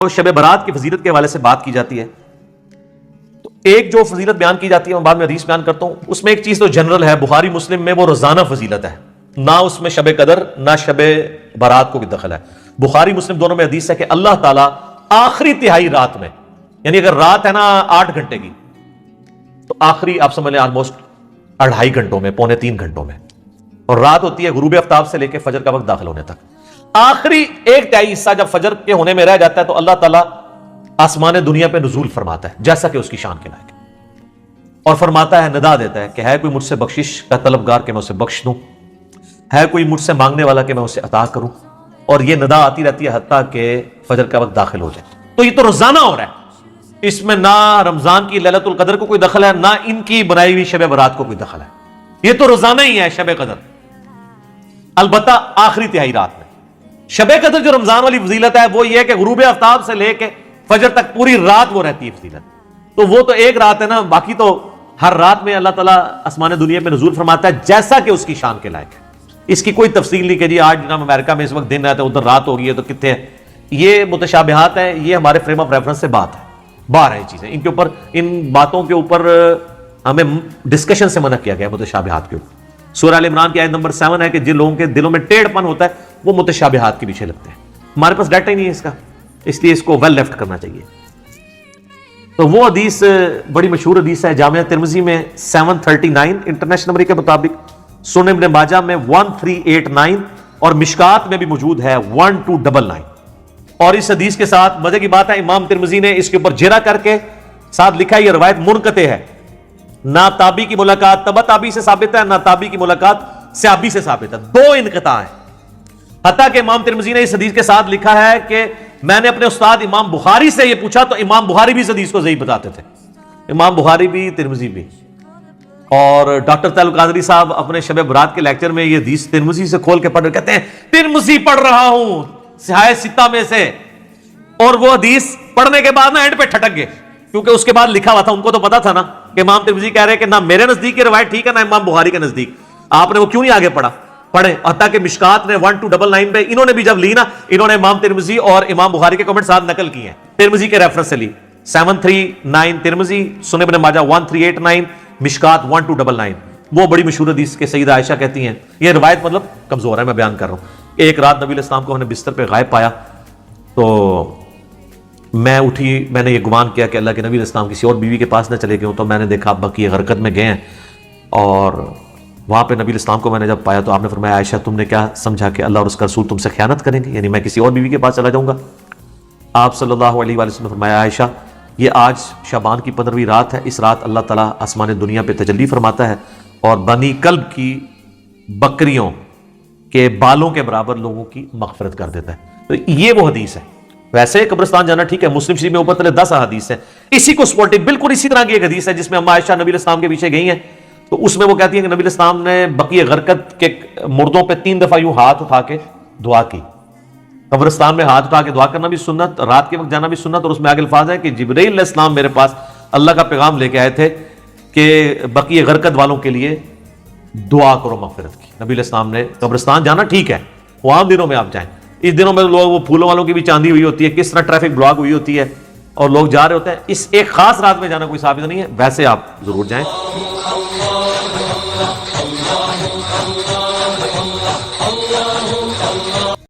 شب برات کی فضیلت کے حوالے سے بات کی جاتی ہے تو ایک جو فضیلت بیان کی جاتی ہے میں بعد میں حدیث بیان کرتا ہوں، اس میں ایک چیز تو جنرل ہے، بخاری مسلم میں وہ روزانہ فضیلت ہے، نہ اس میں شب قدر نہ شب برات کو بھی دخل ہے۔ بخاری مسلم دونوں میں حدیث ہے کہ اللہ تعالیٰ آخری تہائی رات میں، یعنی اگر رات ہے نا 8 گھنٹے کی تو آخری آپ سمجھ لیں آلموسٹ 2.5 گھنٹوں میں، 2.75 گھنٹوں میں، اور رات ہوتی ہے غروب آفتاب سے لے کے فجر کا وقت داخل ہونے تک، آخری 1/3 حصہ جب فجر کے ہونے میں رہ جاتا ہے تو اللہ تعالیٰ آسمان دنیا پہ نزول فرماتا ہے جیسا کہ اس کی شان کے لائق ہے، اور فرماتا ہے، ندا دیتا ہے کہ ہے کوئی مجھ سے بخشش کا طلبگار کہ میں اسے بخش دوں، ہے کوئی مجھ سے مانگنے والا کہ میں اسے عطا کروں، اور یہ ندا آتی رہتی ہے حتیٰ کہ فجر کا وقت داخل ہو جائے۔ تو یہ تو روزانہ ہو رہا ہے، اس میں نہ رمضان کی لیلۃ القدر کو کوئی دخل ہے، نہ ان کی بنائی ہوئی شب برات کو کوئی دخل ہے، یہ تو روزانہ ہی ہے شب قدر، البتہ آخری تہائی رات میں۔ شب قدر جو رمضان والی فضیلت ہے وہ یہ ہے کہ غروب آفتاب سے لے کے فجر تک پوری رات وہ رہتی ہے فضیلت، تو وہ تو ایک رات ہے نا، باقی تو ہر رات میں اللہ تعالیٰ آسمان دنیا میں نزول فرماتا ہے جیسا کہ اس کی شان کے لائق ہے۔ اس کی کوئی تفصیل نہیں کہ جی آج جناب امریکہ میں اس وقت دن ہے تو ادھر رات ہو گئی ہے تو کتنے ہے، یہ متشابہات ہیں، یہ ہمارے فریم آف ریفرنس سے بات ہے، باہر ہے چیزیں، ان کے اوپر، ان باتوں کے اوپر ہمیں ڈسکشن سے منع کیا گیا ہے متشابہات کے اوپر۔ سورہ ال عمران کی آیت نمبر 7 ہے کہ جن لوگوں کے دلوں میں ٹیڑھ پن ہوتا ہے وہ متشابہات کے پیچھے لگتے ہیں، ہمارے پاس ڈیٹا ہی نہیں ہے اس کا، اس لیے اس کو ویل لیفٹ کرنا چاہیے۔ تو وہ حدیث بڑی مشہور حدیث ہے، جامعہ ترمذی میں 739 انٹرنیشنل نمبر کے مطابق، سنن ابن ماجہ میں 1389 اور مشکات میں بھی موجود ہے 1299۔ اور اس حدیث کے ساتھ مزے کی بات ہے امام ترمذی نے اس کے اوپر جرح کر کے ساتھ لکھا ہے یہ روایت منقطع ہے، نہ تابعی کی ملاقات تبع تابعی سے ثابت ہے، نہ تابعی کی ملاقات صحابی سے ثابت ہے، 2 انقطاع ہیں۔ حتیٰ کہ امام ترمذی نے اس حدیث کے ساتھ لکھا ہے کہ میں نے اپنے استاد امام بخاری سے یہ پوچھا تو امام بخاری بھی اس حدیث کو ضعیف بتاتے تھے، امام بخاری بھی ترمذی بھی۔ اور ڈاکٹر طارق قادری صاحب اپنے شب برات کے لیکچر میں یہ حدیث ترمذی سے کھول کے پڑھ رہے، کہتے ہیں ترمذی پڑھ رہا ہوں صحاح ستہ میں سے، اور وہ حدیث پڑھنے کے بعد نا اینڈ پہ ٹھٹک گئے، کیونکہ اس کے بعد لکھا ہوا تھا، ان کو تو پتا تھا نا کہ امام ترمذی کہہ رہے کہ نہ میرے نزدیک یہ روایت ٹھیک ہے نہ امام بخاری کے نزدیک، آپ نے وہ کیوں نہیں آگے پڑھا؟ پڑھیں۔ حتیٰ کہ مشکات نے 1299 پہ انہوں نے بھی جب لی نا، انہوں نے امام ترمذی اور امام بخاری کے کمنٹ ساتھ نقل کیے ہیں، ترمذی کے ریفرنس سے لی، 739 ترمذی، سنن ابن ماجہ 1389، مشکات 1299۔ وہ بڑی مشہور حدیث کے سیدہ عائشہ کہتی ہیں، یہ روایت مطلب کمزور ہے، میں بیان کر رہا ہوں، ایک رات نبی علیہ السلام کو ہم نے بستر پہ غائب پایا تو میں اٹھی، میں نے یہ گمان کیا کہ اللہ کے نبی علیہ السلام کسی اور بیوی کے پاس نہ چلے گئے ہوں، تو میں نے دیکھا بقیع غرقد میں گئے ہیں، اور وہاں پہ نبی علیہ السلام کو میں نے جب پایا تو آپ نے فرمایا عائشہ تم نے کیا سمجھا کہ اللہ اور اس کا رسول تم سے خیانت کریں گے، یعنی میں کسی اور بیوی کے پاس چلا جاؤں گا؟ آپ صلی اللہ علیہ وآلہ وسلم نے فرمایا عائشہ یہ آج شعبان کی 15ویں رات ہے، اس رات اللہ تعالیٰ آسمان دنیا پہ تجلی فرماتا ہے اور بنی کلب کی بکریوں کے بالوں کے برابر لوگوں کی مغفرت کر دیتا ہے۔ تو یہ وہ حدیث ہے۔ ویسے قبرستان جانا ٹھیک ہے، مسلم شریف میں اوپر تلے 10 احادیث ہیں، اسی کو سپورٹو بالکل اسی طرح کی ایک حدیث ہے جس میں اما عائشہ نبی علیہ السلام کے پیچھے گئی ہیں، تو اس میں وہ کہتی ہیں کہ نبی علیہ السلام نے بقیع غرقد کے مردوں پہ 3 دفعہ یوں ہاتھ اٹھا کے دعا کی۔ قبرستان میں ہاتھ اٹھا کے دعا کرنا بھی سنت، رات کے وقت جانا بھی سنت، اور اس میں آگے الفاظ ہے کہ جبرائیل علیہ السلام میرے پاس اللہ کا پیغام لے کے آئے تھے کہ بقیع غرقد والوں کے لیے دعا کرو مغفرت کی۔ نبی علیہ السلام نے قبرستان جانا ٹھیک ہے، وہ عام دنوں میں آپ جائیں، اس دنوں میں لوگ وہ پھولوں والوں کی بھی چاندی ہوئی ہوتی ہے، کس طرح ٹریفک بلاک ہوئی ہوتی ہے اور لوگ جا رہے ہوتے ہیں، اس ایک خاص رات میں جانا کوئی ثابت نہیں ہے، ویسے آپ ضرور جائیں۔